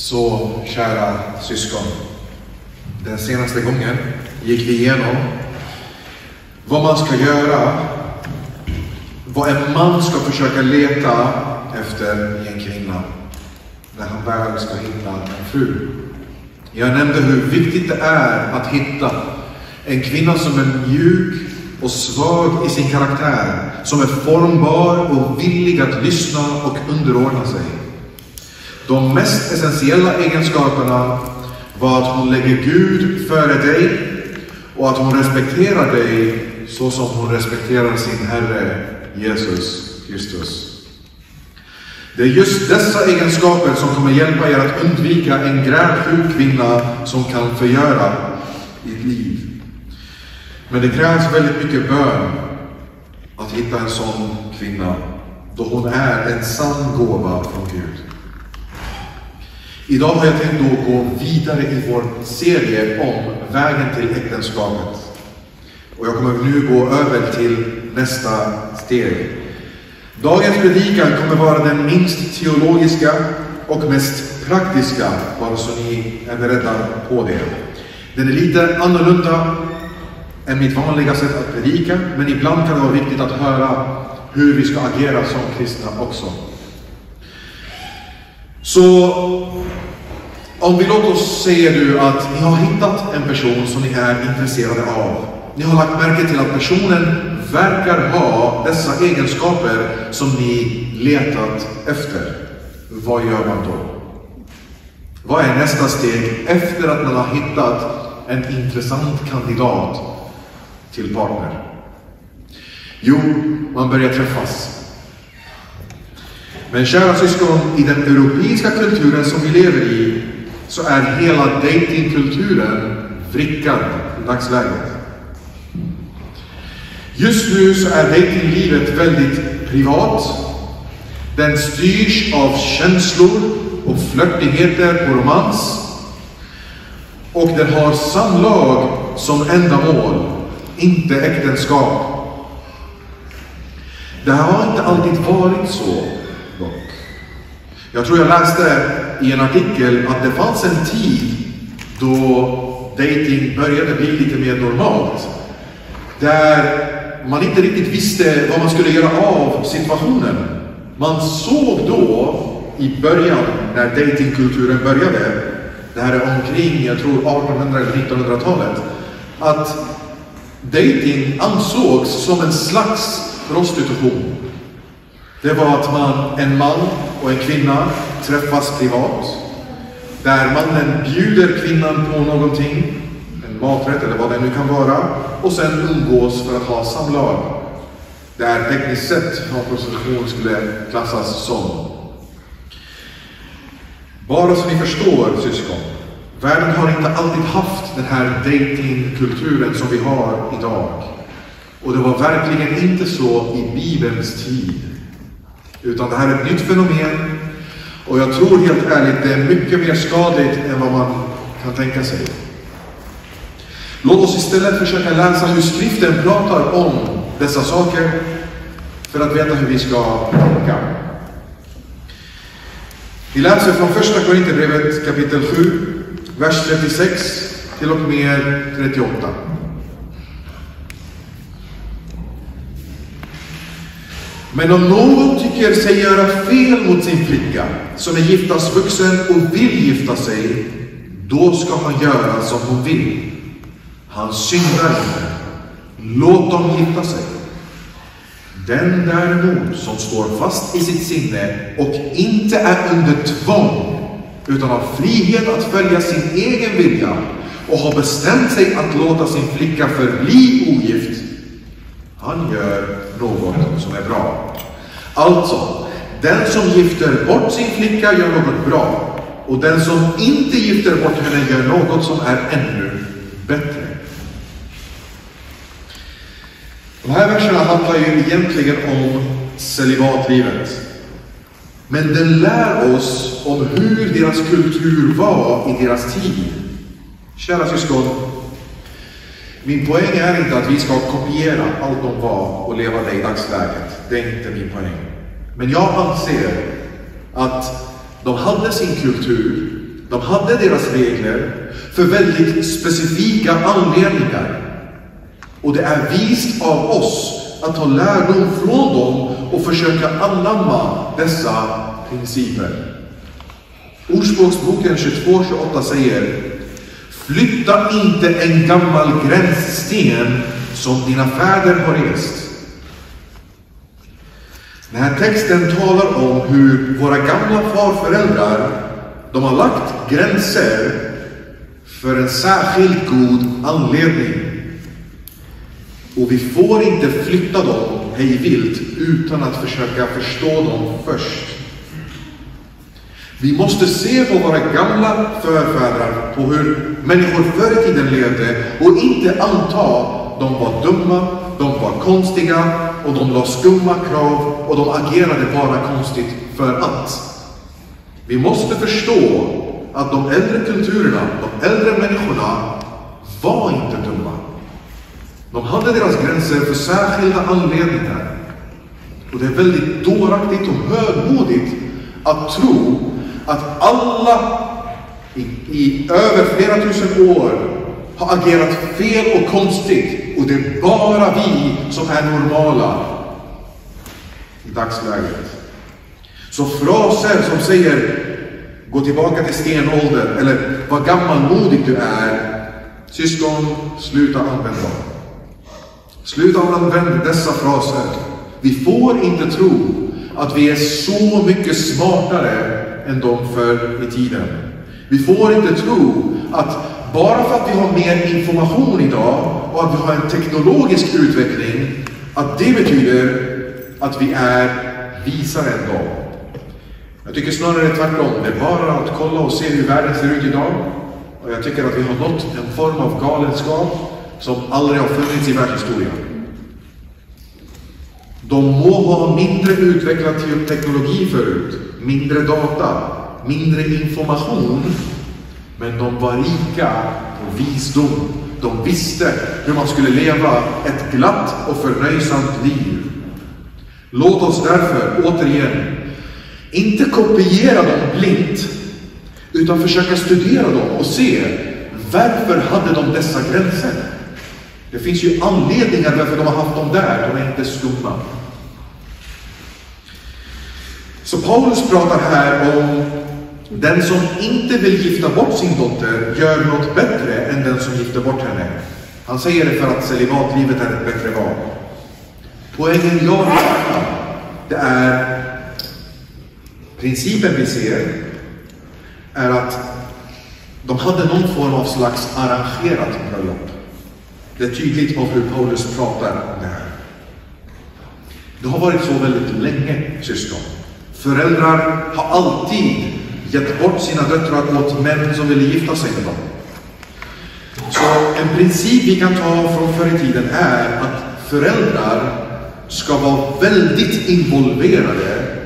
Så kära syskon, den senaste gången gick vi igenom vad man ska göra, vad en man ska försöka leta efter i en kvinna när han väl ska hitta en fru. Jag nämnde hur viktigt det är att hitta en kvinna som är mjuk och svag i sin karaktär, som är formbar och villig att lyssna och underordna sig. De mest essentiella egenskaperna var att hon lägger Gud före dig och att hon respekterar dig så som hon respekterar sin Herre Jesus Kristus. Det är just dessa egenskaper som kommer hjälpa er att undvika en grälsjuk kvinna som kan förgöra ditt liv. Men det krävs väldigt mycket bön att hitta en sån kvinna, då hon är en sann gåva från Gud. Idag har jag tänkt då gå vidare i vår serie om vägen till äktenskapet. Och jag kommer nu gå över till nästa steg. Dagens predikan kommer vara den minst teologiska och mest praktiska, bara så ni är beredda på det. Den är lite annorlunda än mitt vanliga sätt att predika, men ibland kan det vara viktigt att höra hur vi ska agera som kristna också. Så om vi låter oss säga nu att ni har hittat en person som ni är intresserade av. Ni har lagt märke till att personen verkar ha dessa egenskaper som ni letat efter. Vad gör man då? Vad är nästa steg efter att man har hittat en intressant kandidat till partner? Jo, man börjar träffas. Men kära syskon, i den europeiska kulturen som vi lever i så är hela datingkulturen vrickad i dagsläget. Just nu så är datinglivet väldigt privat. Den styrs av känslor och flörtigheter på romans. Och den har samlag som ändamål, inte äktenskap. Det har inte alltid varit så dock. Jag tror jag läste i en artikel att det fanns en tid då dating började bli lite mer normalt. Där man inte riktigt visste vad man skulle göra av situationen. Man såg då i början när datingkulturen började, det här är omkring, jag tror 1800- eller 1900-talet, att dating ansågs som en slags prostitution. Det var att en man och en kvinna träffas privat, där mannen bjuder kvinnan på någonting, en maträtt eller vad det nu kan vara, och sen umgås för att ha samlag. Där tekniskt sett vad prostitution skulle klassas som. Bara så ni förstår, syskon, världen har inte alltid haft den här datingkulturen som vi har idag. Och det var verkligen inte så i Bibelns tid. Utan det här är ett nytt fenomen. Och jag tror helt ärligt det är mycket mer skadligt än vad man kan tänka sig. Låt oss istället försöka läsa hur skriften pratar om dessa saker för att veta hur vi ska tänka. Vi läser från första Korinthierbrevet kapitel 7, vers 36 till och med 38. Men om någon tycker sig göra fel mot sin flicka som är giftasvuxen och vill gifta sig, då ska han göra som hon vill. Han syndar inte. Låt dem gifta sig. Den däremot som står fast i sitt sinne och inte är under tvång utan har frihet att följa sin egen vilja och har bestämt sig att låta sin flicka förbli ogift, han gör något som är bra. Alltså, den som gifter bort sin flicka gör något bra, och den som inte gifter bort henne gör något som är ännu bättre. De här verserna handlar ju egentligen om celibatlivet. Men den lär oss om hur deras kultur var i deras tid. Kära syskon, min poäng är inte att vi ska kopiera allt de var och leva det i dagsläget. Det är inte min poäng. Men jag anser att de hade sin kultur De hade deras regler för väldigt specifika anledningar. Och det är vist av oss att ta lärdom från dem och försöka anamma dessa principer. Ordspråksboken 22:28 säger: flytta inte en gammal gränssten som dina fäder har rest. Den här texten talar om hur våra gamla farföräldrar, de har lagt gränser för en särskilt god anledning. Och vi får inte flytta dem hej vilt utan att försöka förstå dem först. Vi måste se på våra gamla förfäder, på hur människor förr i tiden levde, och inte anta de var dumma, de var konstiga och de la skumma krav och de agerade bara konstigt för att. Vi måste förstå att de äldre kulturerna, de äldre människorna var inte dumma. De hade deras gränser för särskilda anledningar. Och det är väldigt dåraktigt och högmodigt att tro att alla i över flera tusen år har agerat fel och konstigt och det är bara vi som är normala i dagsläget. Så fraser som säger gå tillbaka till stenåldern eller vad gammalmodig du är, syskon, sluta använda dem. Sluta använda dessa fraser. Vi får inte tro att vi är så mycket smartare än de förr i tiden. Vi får inte tro att bara för att vi har mer information idag och att vi har en teknologisk utveckling, att det betyder att vi är visare än dem. Jag tycker snarare tvärtom. Det är bara att kolla och se hur världen ser ut idag. Och jag tycker att vi har nått en form av galenskap som aldrig har funnits i världshistorien. De må ha mindre utvecklad teknologi förut, mindre data, mindre information, men de var rika på visdom. De visste hur man skulle leva ett glatt och förnöjsamt liv. Låt oss därför återigen inte kopiera dem blint, utan försöka studera dem och se varför hade de dessa gränser. Det finns ju anledningar varför de har haft dem där, de är inte skumma. Så Paulus pratar här om den som inte vill gifta bort sin dotter gör något bättre än den som gifter bort henne. Han säger det för att celibatlivet är ett bättre val. Poängen jag vill ha, det är principen vi ser är att de hade någon form av slags arrangerat bröllop. Det är tydligt av hur Paulus pratar om det här. Det har varit så väldigt länge, syskon. Föräldrar har alltid gett bort sina döttrar åt män som ville gifta sig med dem. Så en princip vi kan ta från förr i tiden är att föräldrar ska vara väldigt involverade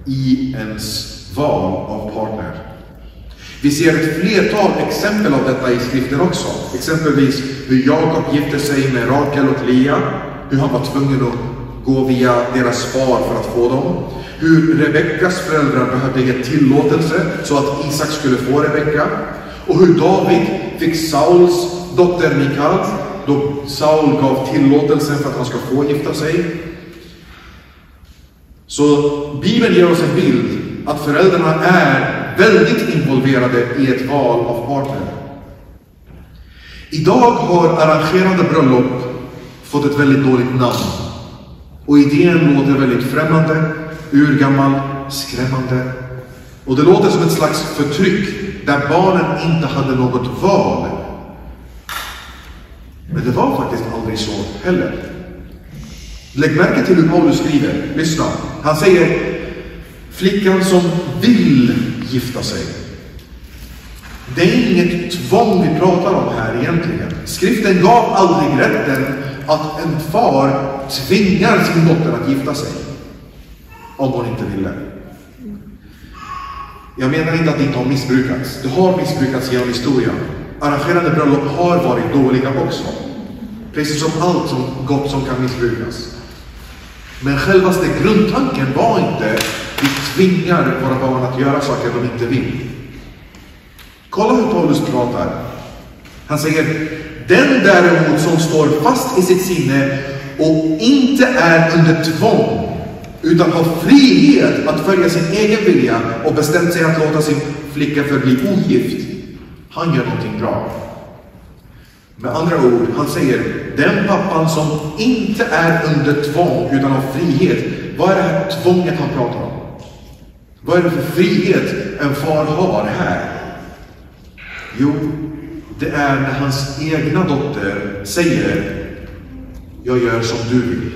i ens val av partner. Vi ser ett flertal exempel av detta i skriften också. Exempelvis hur Jakob gifte sig med Rakel och Lea, hur han var tvungen att gå via deras far för att få dem. Hur Rebekkas föräldrar behövde ge tillåtelse så att Isak skulle få Rebekka. Och hur David fick Sauls dotter Mikal då Saul gav tillåtelse för att han ska få gifta sig. Så Bibeln ger oss en bild att föräldrarna är väldigt involverade i ett val av partner. Idag har arrangerade bröllop fått ett väldigt dåligt namn. Och idén låter väldigt främmande, urgammal, skrämmande. Och det låter som ett slags förtryck där barnen inte hade något val. Men det var faktiskt aldrig så heller. Lägg märke till hur Paulus skriver. Lyssna. Han säger flickan som vill gifta sig. Det är inget tvång vi pratar om här egentligen. Skriften gav aldrig rätten att en far tvingar sin dotter att gifta sig. Om hon inte ville. Jag menar inte att det inte har missbrukats. Det har missbrukats genom historien. Arrangerade bröllop har varit dåliga också. Precis som allt som gott som kan missbrukas. Men självaste grundtanken var inte vi tvingar våra barn att göra saker de inte vill. Kolla hur Paulus pratar. Han säger, den däremot som står fast i sitt sinne och inte är under tvång, utan har frihet att följa sin egen vilja och bestämt sig att låta sin flicka förbli ogift, han gör någonting bra. Med andra ord, han säger, den pappan som inte är under tvång utan har frihet, vad är det här tvånget han pratar om? Vad är det för frihet en far har här? Jo, det är när hans egna dotter säger, jag gör som du vill.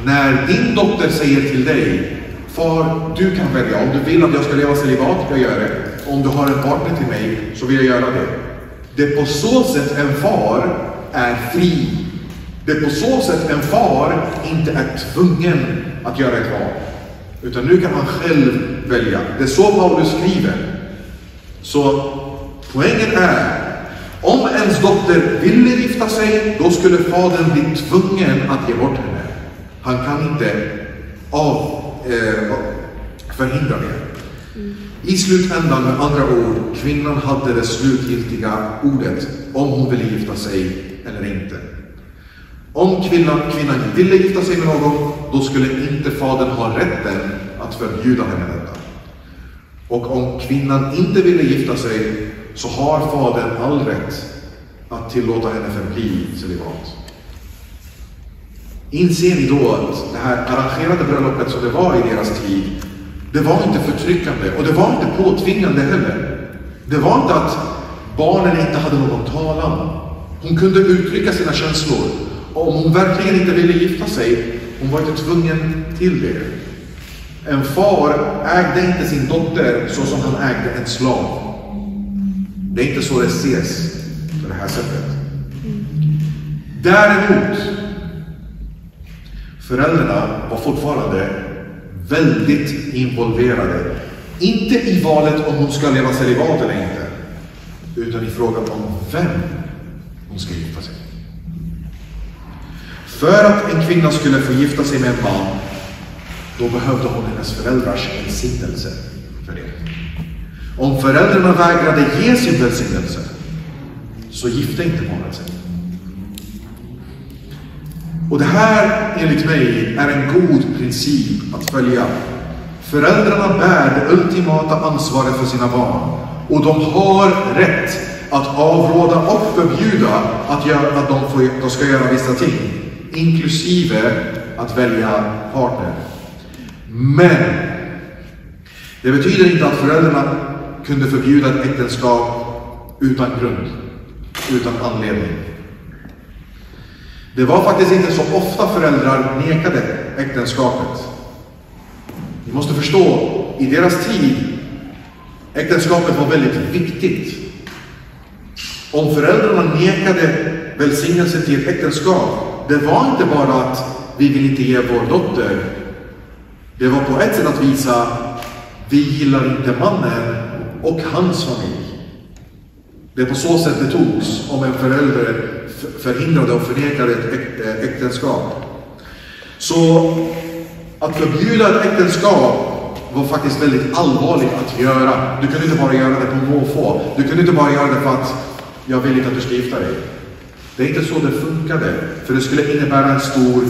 När din dotter säger till dig, far, du kan välja. Om du vill att jag ska leva celibat, jag gör det. Om du har en partner till mig, så vill jag göra det. Det är på så sätt en far är fri. Det är på så sätt en far inte är tvungen att göra ett val. Utan nu kan han själv välja. Det är så Paulus skriver. Så poängen är, om ens dotter ville gifta sig, då skulle fadern bli tvungen att ge bort henne. Han kan inte förhindra det. I slutändan, med andra ord, kvinnan hade det slutgiltiga ordet om hon ville gifta sig eller inte. Om kvinnan ville gifta sig med någon, då skulle inte fadern ha rätten att förbjuda henne detta. Och om kvinnan inte ville gifta sig, så har fadern all rätt att tillåta henne förbli celibat. Inser ni då att det här arrangerade bröllopet som det var i deras tid, det var inte förtryckande och det var inte påtvingande heller. Det var inte att barnen inte hade någon talan. Hon kunde uttrycka sina känslor. Och om hon verkligen inte ville gifta sig, hon var inte tvungen till det. En far ägde inte sin dotter så som han ägde en slav. Det är inte så det ses på det här sättet. Däremot, föräldrarna var fortfarande väldigt involverade. Inte i valet om hon ska leva celibat eller inte, utan i frågan om vem hon ska gifta sig. För att en kvinna skulle få gifta sig med en man, då behövde hon hennes föräldrars välsignelse för det. Om föräldrarna vägrade ge sin välsignelse, så gifte inte barnet sig. Och det här, enligt mig, är en god princip att följa. Föräldrarna bär det ultimata ansvaret för sina barn. Och de har rätt att avråda och förbjuda att de ska göra vissa ting. Inklusive att välja partner. Men det betyder inte att föräldrarna kunde förbjuda ett äktenskap utan grund, utan anledning. Det var faktiskt inte så ofta föräldrar nekade äktenskapet. Ni måste förstå, i deras tid, äktenskapet var väldigt viktigt. Om föräldrarna nekade välsignelse till ett äktenskap, det var inte bara att vi vill inte ge vår dotter. Det var på ett sätt att visa, vi gillar inte mannen och hans familj. Det är på så sätt det togs om en förälder förhindrade och förnekade ett äktenskap. Så att förbjuda ett äktenskap var faktiskt väldigt allvarligt att göra. Du kunde inte bara göra det på måfå. Du kunde inte bara göra det för att jag vill inte att du ska gifta dig. Det är inte så det funkade. För det skulle innebära en stor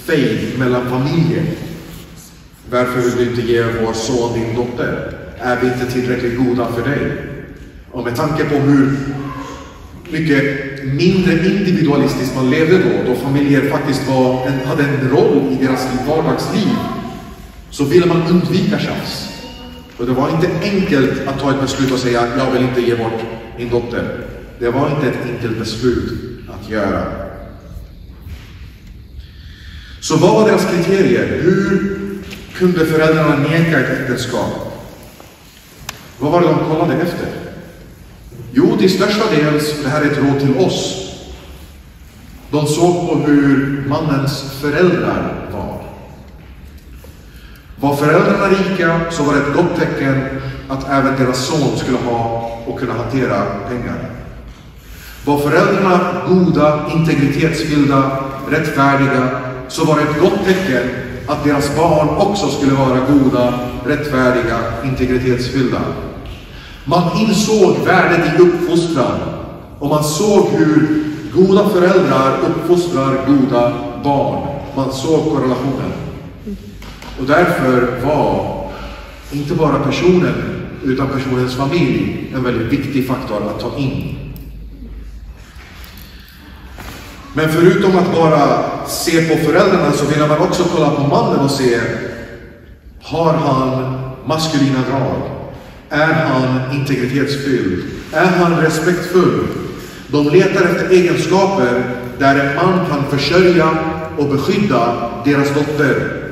fejd mellan familjer. Varför vill du inte ge vår son din dotter? Är vi inte tillräckligt goda för dig? Och med tanke på hur mycket mindre individualistiskt man levde då familjer faktiskt hade en roll i deras vardagsliv, så ville man undvika tjafs. Och det var inte enkelt att ta ett beslut och säga, jag vill inte ge bort min dotter. Det var inte ett enkelt beslut att göra. Så vad var deras kriterier? Hur kunde föräldrarna neka ett äktenskap? Vad var det de kollade efter? Jo, till största dels, det här är ett råd till oss. De såg på hur mannens föräldrar var. Var föräldrarna rika, så var det ett gott tecken att även deras son skulle ha och kunna hantera pengar. Var föräldrarna goda, integritetsfyllda, rättfärdiga, så var det ett gott tecken att deras barn också skulle vara goda, rättfärdiga, integritetsfyllda. Man insåg värdet i uppfostran. Och man såg hur goda föräldrar uppfostrar goda barn. Man såg korrelationen. Och därför var inte bara personen utan personens familj en väldigt viktig faktor att ta in. Men förutom att bara se på föräldrarna så vill man också kolla på mannen och se, har han maskulina drag? Är han integritetsfylld? Är han respektfull? De letar efter egenskaper där en man kan försörja och beskydda deras dotter.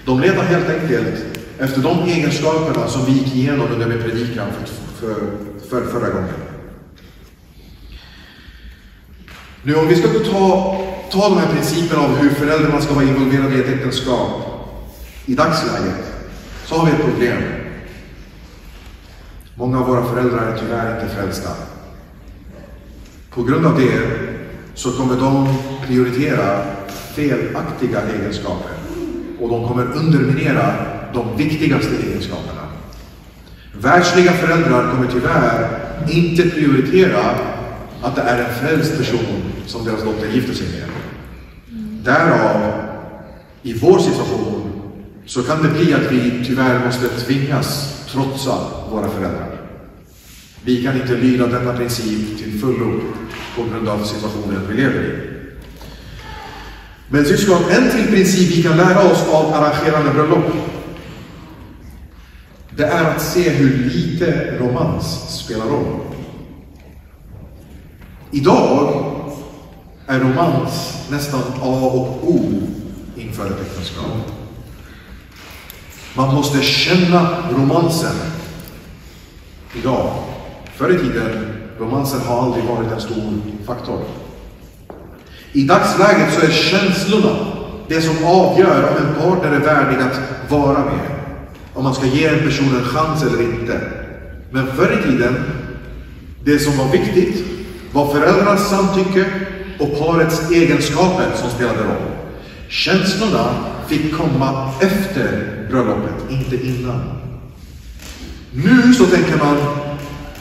De letar helt enkelt efter de egenskaperna som vi gick igenom under min predikan för förra gången. Nu om vi ska ta de här principerna av hur föräldrarna ska vara involverade i ett äktenskap i dagsläget, så har vi ett problem. Många av våra föräldrar är tyvärr inte frälsta. På grund av det så kommer de prioritera felaktiga egenskaper. Och de kommer underminera de viktigaste egenskaperna. Världsliga föräldrar kommer tyvärr inte prioritera att det är en frälst person som deras dotter gifter sig med. Därav, i vår situation, så kan det bli att vi tyvärr måste tvingas trotsa våra föräldrar. Vi kan inte lyda denna princip till fullo på grund av situationen vi lever i. Men syskon, en till princip vi kan lära oss av arrangerande bröllop, det är att se hur lite romans spelar roll. Idag är romans nästan A och O inför ett äktenskap. Man måste känna romansen idag. Förr i tiden, romansen har aldrig varit en stor faktor. I dagsläget så är känslorna det som avgör om en partner är värdig att vara med. Om man ska ge en person en chans eller inte. Men förr i tiden, det som var viktigt var föräldrarnas samtycke och parets egenskaper som spelade roll. Känslorna fick komma efter bröllopet, inte innan. Nu så tänker man,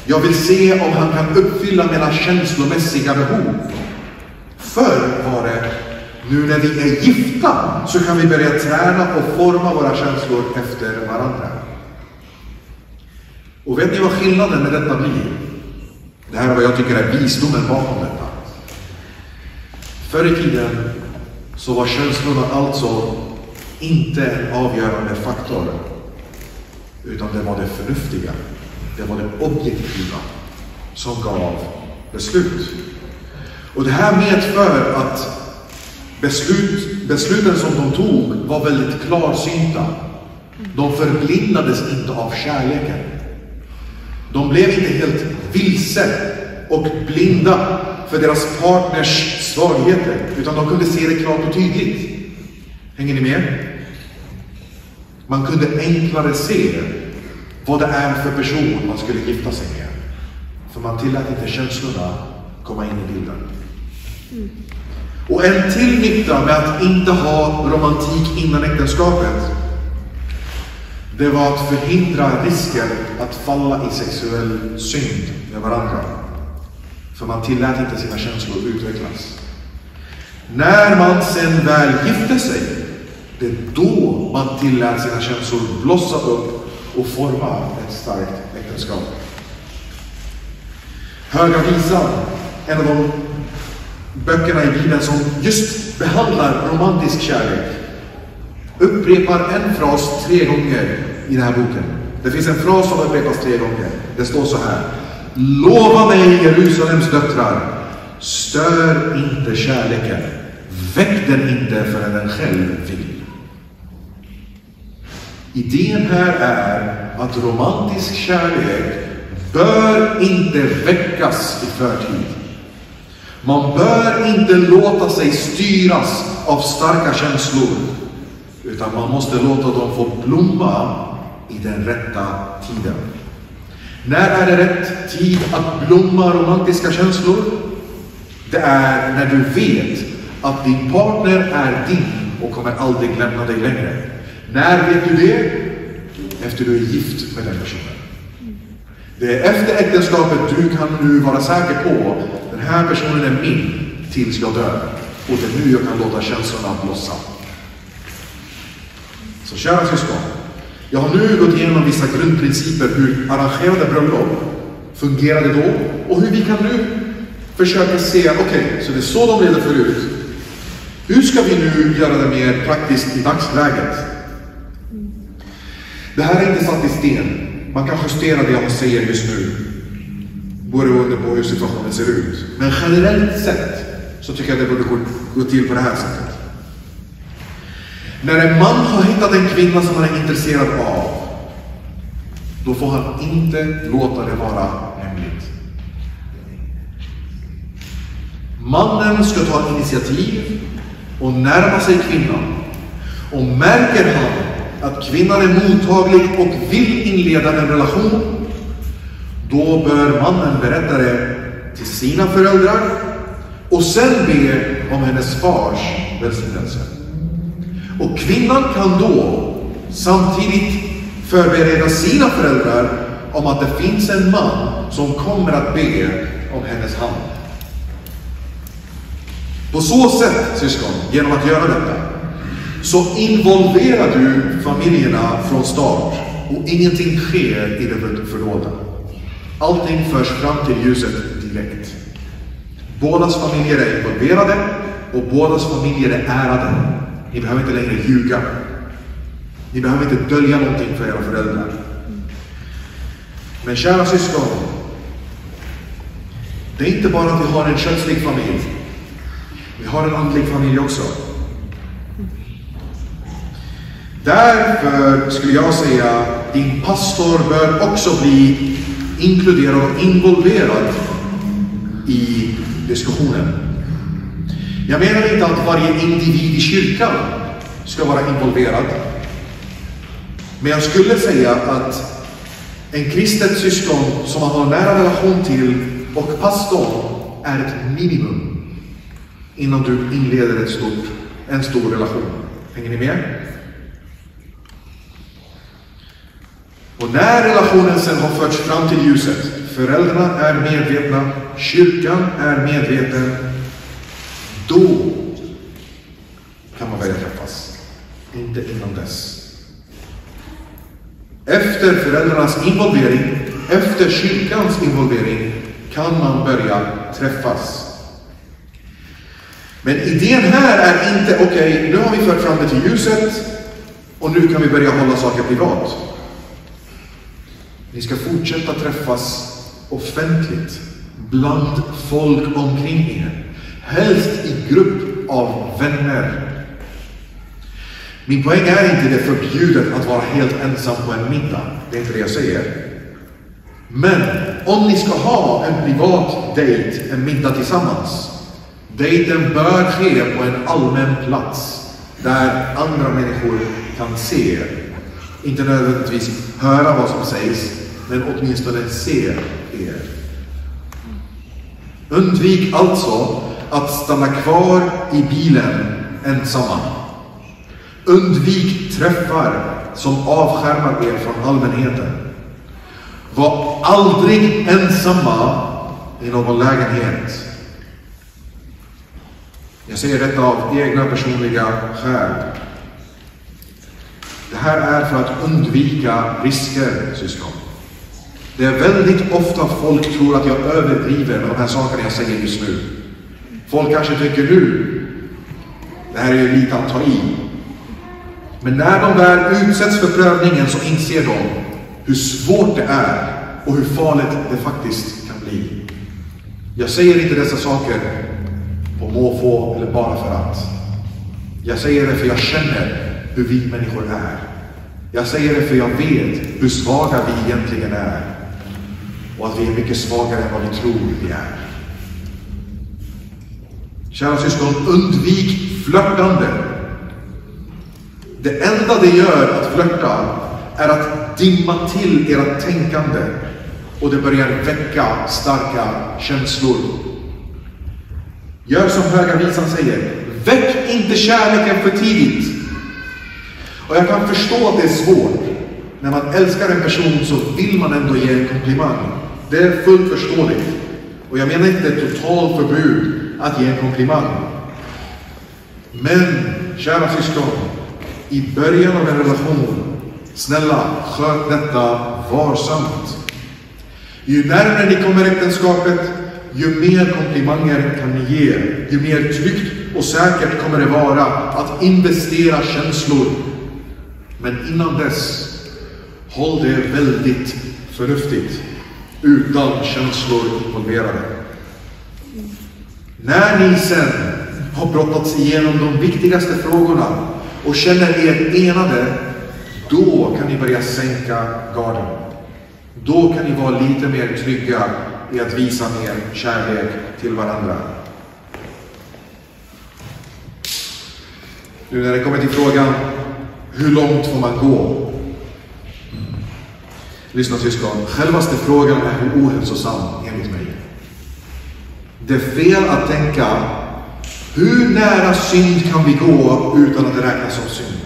jag vill se om han kan uppfylla mina känslomässiga behov. Förr var det, nu när vi är gifta så kan vi börja träna och forma våra känslor efter varandra. Och vet ni vad skillnaden med detta blir? Det här är vad jag tycker är visdomen bakom detta. Förr i tiden så var känslorna alltså inte en avgörande faktor, utan det var det förnuftiga, det var det objektiva som gav beslut. Och det här medför att besluten som de tog var väldigt klarsynta. De förblindades inte av kärleken. De blev inte helt vilse och blinda för deras partners svagheter, utan de kunde se det klart och tydligt. Hänger ni med? Man kunde enklare se vad det är för person man skulle gifta sig med. För man tillät inte känslorna komma in i bilden. Och en till nytta med att inte ha romantik innan äktenskapet, det var att förhindra risken att falla i sexuell synd med varandra. För man tillät inte sina känslor utvecklas. När man sen väl gifte sig, det är då man tillät sina känslor blossa upp och forma ett starkt äktenskap. Höga visan, en av de böckerna i Bibeln som just behandlar romantisk kärlek, upprepar en fras 3 gånger i den här boken. Det finns en fras som upprepas 3 gånger. Det står så här: lova mig, Jerusalems döttrar, stör inte kärleken, väck den inte förrän den själv vill. Idén här är att romantisk kärlek bör inte väckas i förtid. Man bör inte låta sig styras av starka känslor, utan man måste låta dem få blomma i den rätta tiden. När är det rätt tid att blomma romantiska känslor? Det är när du vet att din partner är din och kommer aldrig lämna dig längre. När vet du det? Efter du är gift med den personen. Det är efter äktenskapet du kan nu vara säker på den här personen är min tills jag dör. Och det är nu jag kan låta känslorna blossa. Så kära syskon, jag har nu gått igenom vissa grundprinciper hur arrangerade bröllop fungerade då och hur vi kan nu försöka se, okej, så det är så de levde förut. Hur ska vi nu göra det mer praktiskt i dagsläget? Det här är inte satt i sten. Man kan justera det jag säger just nu, beroende på hur situationen ser ut. Men generellt sett så tycker jag det borde gå till på det här sättet. När en man har hittat en kvinna som han är intresserad av, då får han inte låta det vara hemligt. Mannen ska ta initiativ och närma sig kvinnan. Och märker han att kvinnan är mottaglig och vill inleda en relation, då bör mannen berätta det till sina föräldrar och sen be om hennes fars välsignelse. Och kvinnan kan då samtidigt förbereda sina föräldrar om att det finns en man som kommer att be om hennes hand. På så sätt, syskon, genom att göra detta, så involverar du familjerna från start och ingenting sker i det fördolda. Allting förs fram till ljuset direkt. Bådas familjer är involverade och bådas familjer är ärade. Ni behöver inte längre ljuga. Ni behöver inte dölja någonting för era föräldrar. Men kära syskon, det är inte bara att vi har en könslig familj. Vi har en andlig familj också. Därför skulle jag säga din pastor bör också bli inkluderad och involverad i diskussionen. Jag menar inte att varje individ i kyrkan ska vara involverad. Men jag skulle säga att en kristet syskon som man har nära relation till och pastorn är ett minimum innan du inleder en stor relation. Hänger ni med? Och när relationen sen har förts fram till ljuset, föräldrarna är medvetna, kyrkan är medveten, då kan man börja träffas. Inte innan dess. Efter föräldrarnas involvering, efter kyrkans involvering, kan man börja träffas. Men idén här är inte, okej, nu har vi fört fram det till ljuset och nu kan vi börja hålla saker privat. Ni ska fortsätta träffas offentligt, bland folk omkring er. Helst i grupp av vänner. Min poäng är inte det förbjudet att vara helt ensam på en middag. Det är inte det jag säger. Men om ni ska ha en privat dejt, en middag tillsammans, dejten bör ske på en allmän plats där andra människor kan se er. Inte nödvändigtvis höra vad som sägs, men åtminstone se er. Undvik alltså att stanna kvar i bilen ensamma. Undvik träffar som avskärmar er från allmänheten. Var aldrig ensamma i någon lägenhet. Jag säger detta av egna personliga skäl. Det här är för att undvika risker, syskon. Det är väldigt ofta folk tror att jag överdriver med de här sakerna jag säger just nu. Folk kanske tycker nu, det här är ju lite att ta i. Men när de där utsätts för prövningen så inser de hur svårt det är och hur farligt det faktiskt kan bli. Jag säger inte dessa saker på måfå eller bara för att. Jag säger det för jag känner hur vi människor är. Jag säger det för jag vet hur svaga vi egentligen är. Och att vi är mycket svagare än vad vi tror vi är. Kära syskon, undvik flörtande. Det enda det gör att flörta är att dimma till era tänkande. Och det börjar väcka starka känslor. Gör som Höga Visan säger. Väck inte kärleken för tidigt. Och jag kan förstå att det är svårt. när man älskar en person så vill man ändå ge en komplimang. Det är fullt förståeligt. Och jag menar inte ett totalt förbud att ge en komplimang. Men, kära syskon, i början av en relation, snälla, sköt detta varsamt. Ju närmare ni kommer äktenskapet, ju mer komplimanger kan ni ge. Ju mer tryggt och säkert kommer det vara att investera känslor. Men innan dess, håll det väldigt förnuftigt, utan känslor involverade. När ni sen har brottats igenom de viktigaste frågorna och känner er enade, då kan ni börja sänka garden. Då kan ni vara lite mer trygga i att visa mer kärlek till varandra. Nu när det kommer till frågan, hur långt får man gå? Lyssna syskon, självaste frågan är hur ohälsosam enligt mig. Det är fel att tänka, hur nära synd kan vi gå utan att det räknas som synd?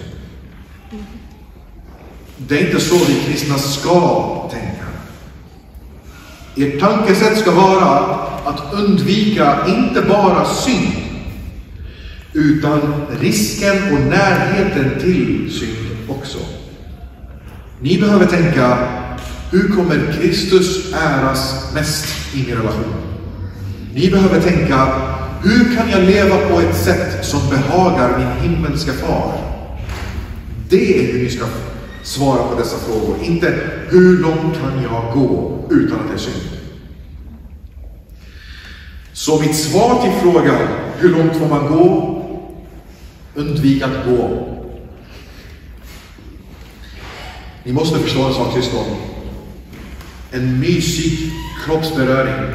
Det är inte så vi kristna ska tänka. Ert tankesätt ska vara att undvika inte bara synd, utan risken och närheten till synd också. Ni behöver tänka, hur kommer Kristus äras mest i min relation? Ni behöver tänka, hur kan jag leva på ett sätt som behagar min himmelska far? Det är hur ni ska svara på dessa frågor. Inte hur långt kan jag gå utan att det är synd. Så mitt svar till frågan, hur långt får man gå? Undvik att gå. Ni måste förstå en sak, syskon. En mysig kroppsberöring,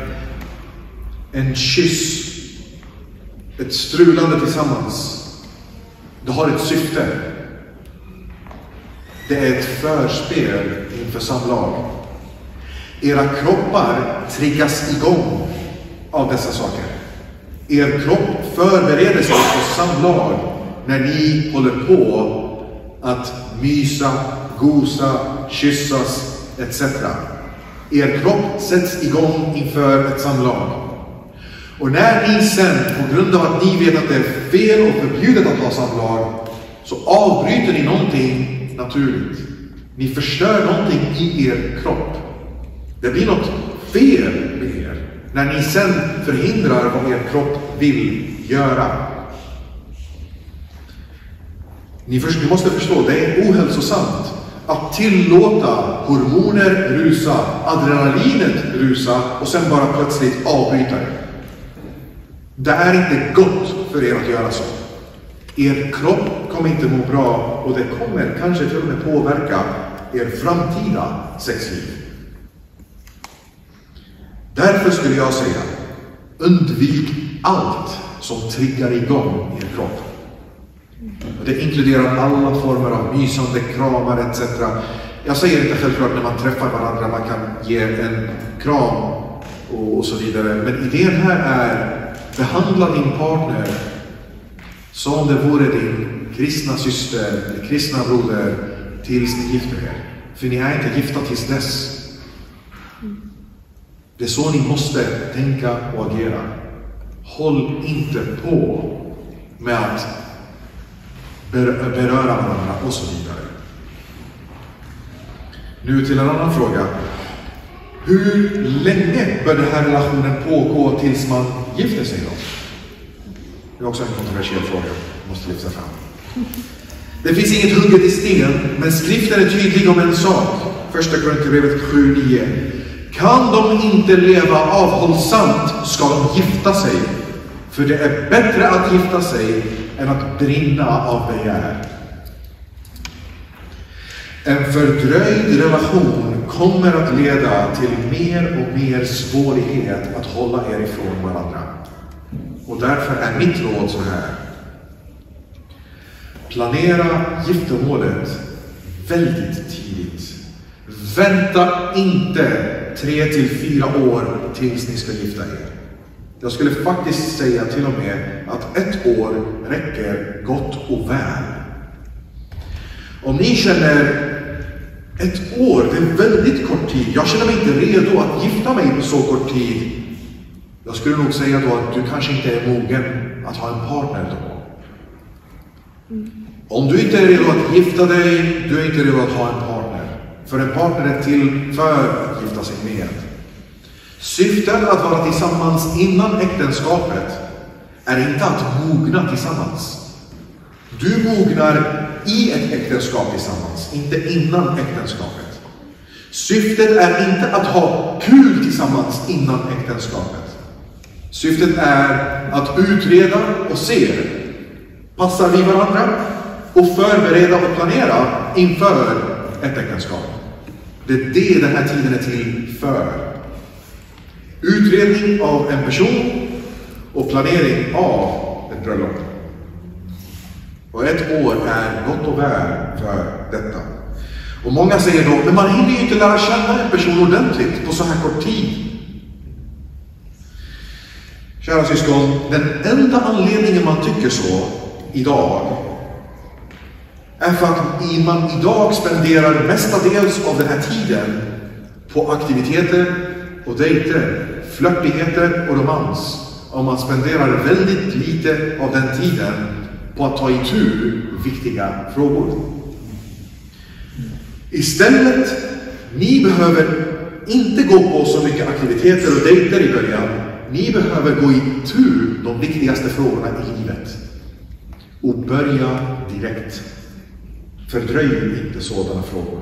en kyss, ett strulande tillsammans, det har ett syfte. Det är ett förspel inför samlag. Era kroppar triggas igång av dessa saker. Er kropp förbereder sig för samlag när ni håller på att mysa, gosa, kyssas etc. Er kropp sätts igång inför ett samlag. Och när ni sen, på grund av att ni vet att det är fel och förbjudet att ha samlag, så avbryter ni någonting naturligt. Ni förstör någonting i er kropp. Det blir något fel med er när ni sen förhindrar vad er kropp vill göra. Ni måste förstå, det är ohälsosamt att tillåta hormoner rusa, adrenalinet rusa och sen bara plötsligt avbryta det. Det är inte gott för er att göra så. Er kropp kommer inte må bra och det kommer kanske till och med påverka er framtida sexliv. Därför skulle jag säga, undvik allt som triggar igång er kropp. Det inkluderar alla former av mysande, kramar etc. Jag säger inte självklart när man träffar varandra man kan ge en kram och så vidare. Men idén här är, behandla din partner som det vore din kristna syster eller kristna broder tills ni gifter er. För ni är inte gifta tills dess. Det är så ni måste tänka och agera. Håll inte på med att beröra varandra och så vidare. Nu till en annan fråga. Hur länge bör den här relationen pågå tills man gifter sig då? Det är också en kontroversiell fråga. Jag måste lyfta fram. Det finns inget hugget i sten, men skriften är tydlig om en sak. Första Korinthierbrevet 7:9. Kan de inte leva avhållsamt ska de gifta sig. För det är bättre att gifta sig än att brinna av begär. En fördröjd relation kommer att leda till mer och mer svårighet att hålla er ifrån varandra. Och därför är mitt råd så här. Planera giftermålet väldigt tidigt. Vänta inte 3 till 4 år tills ni ska gifta er. Jag skulle faktiskt säga till och med att 1 år räcker gott och väl. Om ni känner Ett år, det är väldigt kort tid. Jag känner mig inte redo att gifta mig på så kort tid. Jag skulle nog säga då att du kanske inte är mogen att ha en partner då. Om du inte är redo att gifta dig, du är inte redo att ha en partner. För en partner är till för att gifta sig med. Syftet att vara tillsammans innan äktenskapet är inte att mogna tillsammans. Du mognar i ett äktenskap tillsammans, inte innan äktenskapet. Syftet är inte att ha kul tillsammans innan äktenskapet. Syftet är att utreda och se. Passar vi varandra? Och förbereda och planera inför ett äktenskap. Det är det den här tiden är till för. Utredning av en person och planering av ett bröllop. Och ett år är gott och väl för detta. Och många säger då, men man hinner ju inte lära känna en person ordentligt på så här kort tid. Kära syskon, den enda anledningen man tycker så idag är för att man idag spenderar mestadels av den här tiden på aktiviteter och dejter, flörtigheter och romans. Och man spenderar väldigt lite av den tiden på att ta itu viktiga frågor. Istället, ni behöver inte gå på så mycket aktiviteter och dejter i början. Ni behöver gå itu de viktigaste frågorna i livet. Och börja direkt. Fördröj inte sådana frågor.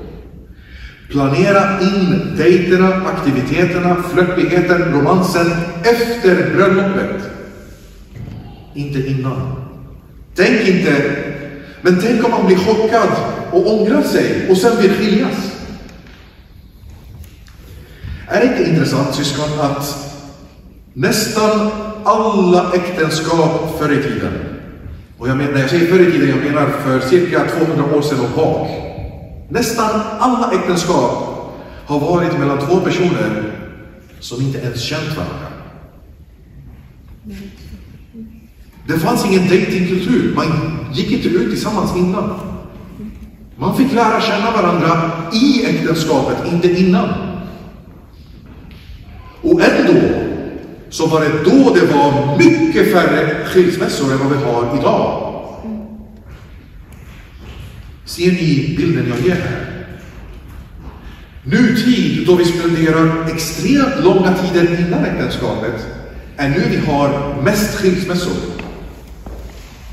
Planera in dejterna, aktiviteterna, flörtigheten, romansen efter bröllopet. Inte innan. Tänk inte, men tänk om man blir chockad och ångrar sig och sen vill skiljas. Är det inte intressant, syskon, att nästan alla äktenskap förr i tiden, och när jag säger förr i tiden, jag menar för cirka 200 år sedan och bak, nästan alla äktenskap har varit mellan två personer som inte ens känt varandra. Det fanns ingen datingkultur. Man gick inte ut tillsammans innan. Man fick lära känna varandra i äktenskapet, inte innan. Och ändå så var det då det var mycket färre skilsmässor än vad vi har idag. Ser ni bilden jag ger här? Nutid, då vi spenderar extremt långa tider innan äktenskapet, är nu vi har mest skilsmässor.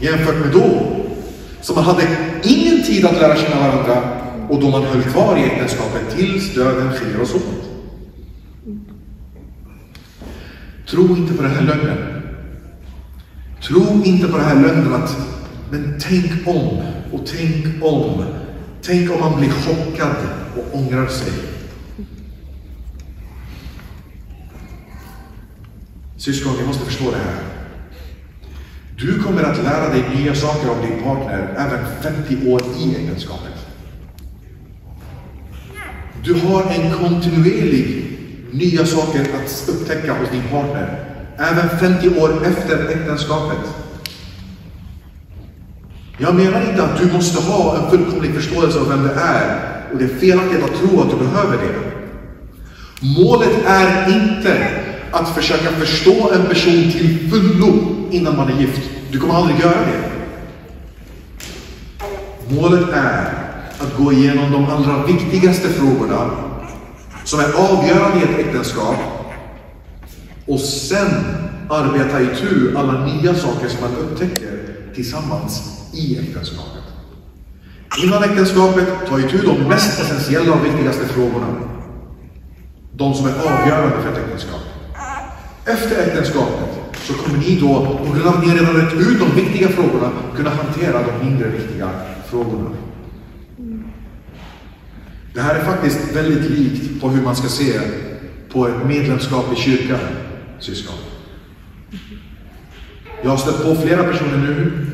Jämfört med då, så man hade ingen tid att lära känna varandra och då man höll kvar i äktenskapet tills döden skiljer oss åt. Tro inte på den här lögnen. Tro inte på den här lögnen att, men tänk om och tänk om. Tänk om man blir chockad och ångrar sig. Syskon, ni måste förstå det här. Du kommer att lära dig nya saker om din partner även 50 år i äktenskapet. Du har en kontinuerlig nya saker att upptäcka hos din partner även 50 år efter äktenskapet. Jag menar inte att du måste ha en fullkomlig förståelse av vem det är, och det är felaktigt att tro att du behöver det. Målet är inte att försöka förstå en person till fullo innan man är gift. Du kommer aldrig göra det. Målet är att gå igenom de allra viktigaste frågorna som är avgörande i ett äktenskap och sen arbeta itu alla nya saker som man upptäcker tillsammans i äktenskapet. Innan äktenskapet, ta itu de mest essentiella och viktigaste frågorna. De som är avgörande för ett äktenskap. Efter äktenskapet så kommer ni då, på grund av att ni redan rätt ut de viktiga frågorna, kunna hantera de mindre viktiga frågorna. Det här är faktiskt väldigt likt på hur man ska se på ett medlemskap i kyrkan, syskon. Jag har stött på flera personer nu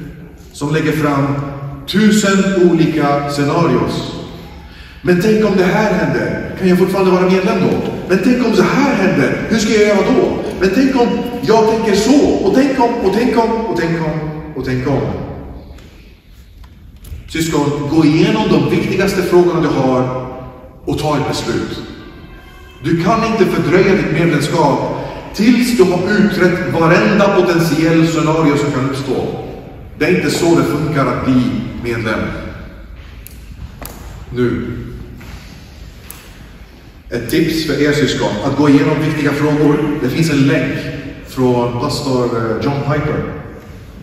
som lägger fram 1000 olika scenarios. Men tänk om det här händer, kan jag fortfarande vara medlem då? Men tänk om så här händer, hur ska jag göra då? Men tänk om jag tänker så, och tänk om, och tänk om, och tänk om, och tänk om. Syskon, gå igenom de viktigaste frågorna du har och ta ett beslut. Du kan inte fördröja ditt medlemskap tills du har utrett varenda potentiell scenario som kan uppstå. Det är inte så det funkar att bli medlem. Nu. Ett tips för er syskon att gå igenom viktiga frågor. Det finns en länk från pastor John Piper.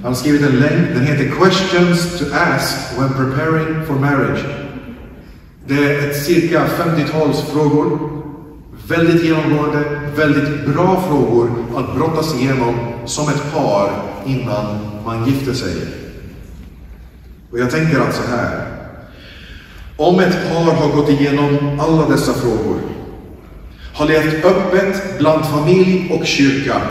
Han har skrivit en länk. Den heter Questions to Ask When Preparing for Marriage. Det är ett cirka 50-tals frågor. Väldigt genomgående, väldigt bra frågor att brottas igenom som ett par innan man gifter sig. Och jag tänker alltså här. Om ett par har gått igenom alla dessa frågor, har levt öppet bland familj och kyrka,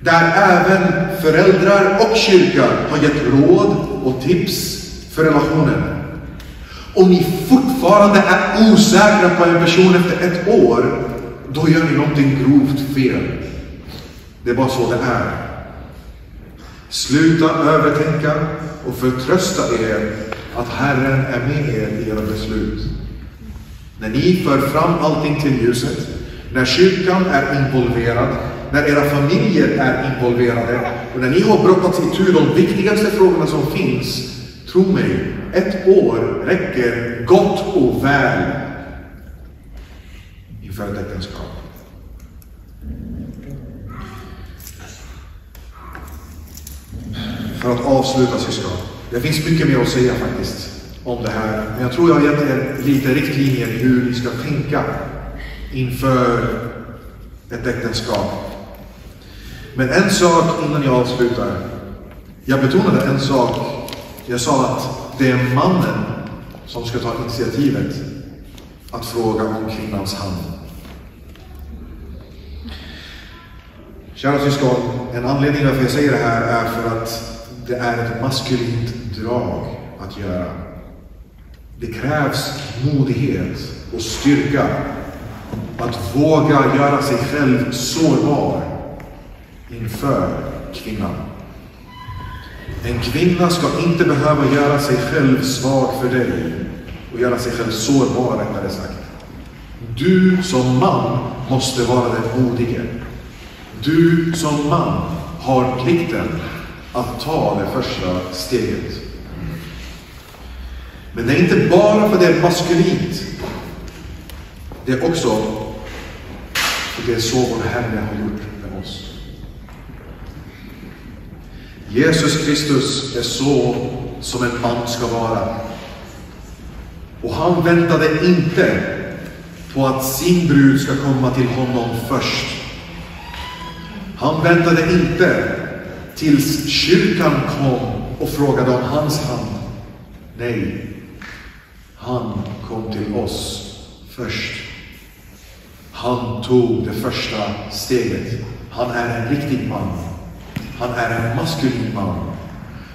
där även föräldrar och kyrka har gett råd och tips för relationen. Om ni fortfarande är osäkra på en person efter ett år, då gör ni någonting grovt fel. Det är bara så det är. Sluta övertänka och förtrösta er att Herren är med er i era beslut. När ni för fram allting till ljuset, när kyrkan är involverad, när era familjer är involverade och när ni har brottats itu de viktigaste frågorna som finns, tro mig, ett år räcker gott och väl inför ett äktenskap. För att avsluta syskon. Det finns mycket mer att säga faktiskt om det här. Men jag tror jag har gett er lite riktlinjer i hur ni ska tänka inför ett äktenskap. Men en sak innan jag avslutar. Jag betonade en sak. Jag sa att det är mannen som ska ta initiativet att fråga om kvinnans hand. Kära syskon, en anledning varför jag säger det här är för att det är ett maskulint drag att göra. Det krävs modighet och styrka att våga göra sig själv sårbar inför kvinnan. En kvinna ska inte behöva göra sig själv svag för dig och göra sig själv sårbar, rättare sagt. Du som man måste vara den modige. Du som man har plikten att ta det första steget. Men det är inte bara för det är maskulint. Det är också för det är så vår Herre har gjort med oss. Jesus Kristus är så som en man ska vara. Och han väntade inte på att sin brud ska komma till honom först. Han väntade inte tills kyrkan kom och frågade om hans hand. Nej, han kom till oss först. Han tog det första steget. Han är en riktig man. Han är en maskulin man.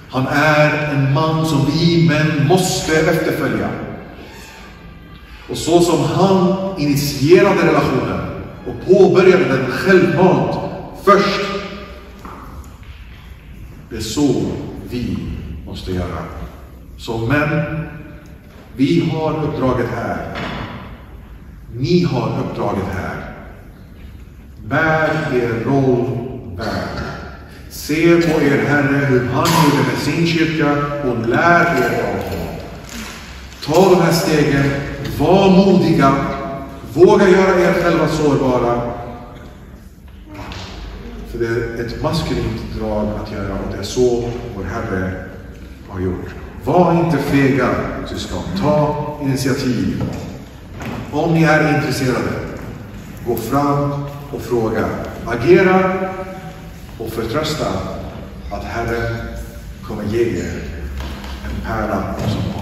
Han är en man som vi män måste efterfölja. Och så som han initierade relationen och påbörjade den självmant först, det är så vi måste göra. Så män, vi har uppdraget här. Ni har uppdraget här. Bär er roll väl. Se på er Herre hur han gjorde med sin kyrka och lär er av honom. Ta de här stegen, var modiga, våga göra er själva sårbara. För det är ett maskulint drag att göra och det är så vår Herre har gjort. Var inte fega, syskon. Ta initiativ. Om ni är intresserade, gå fram och fråga. Agera och förtrösta att Herren kommer ge er en pärla som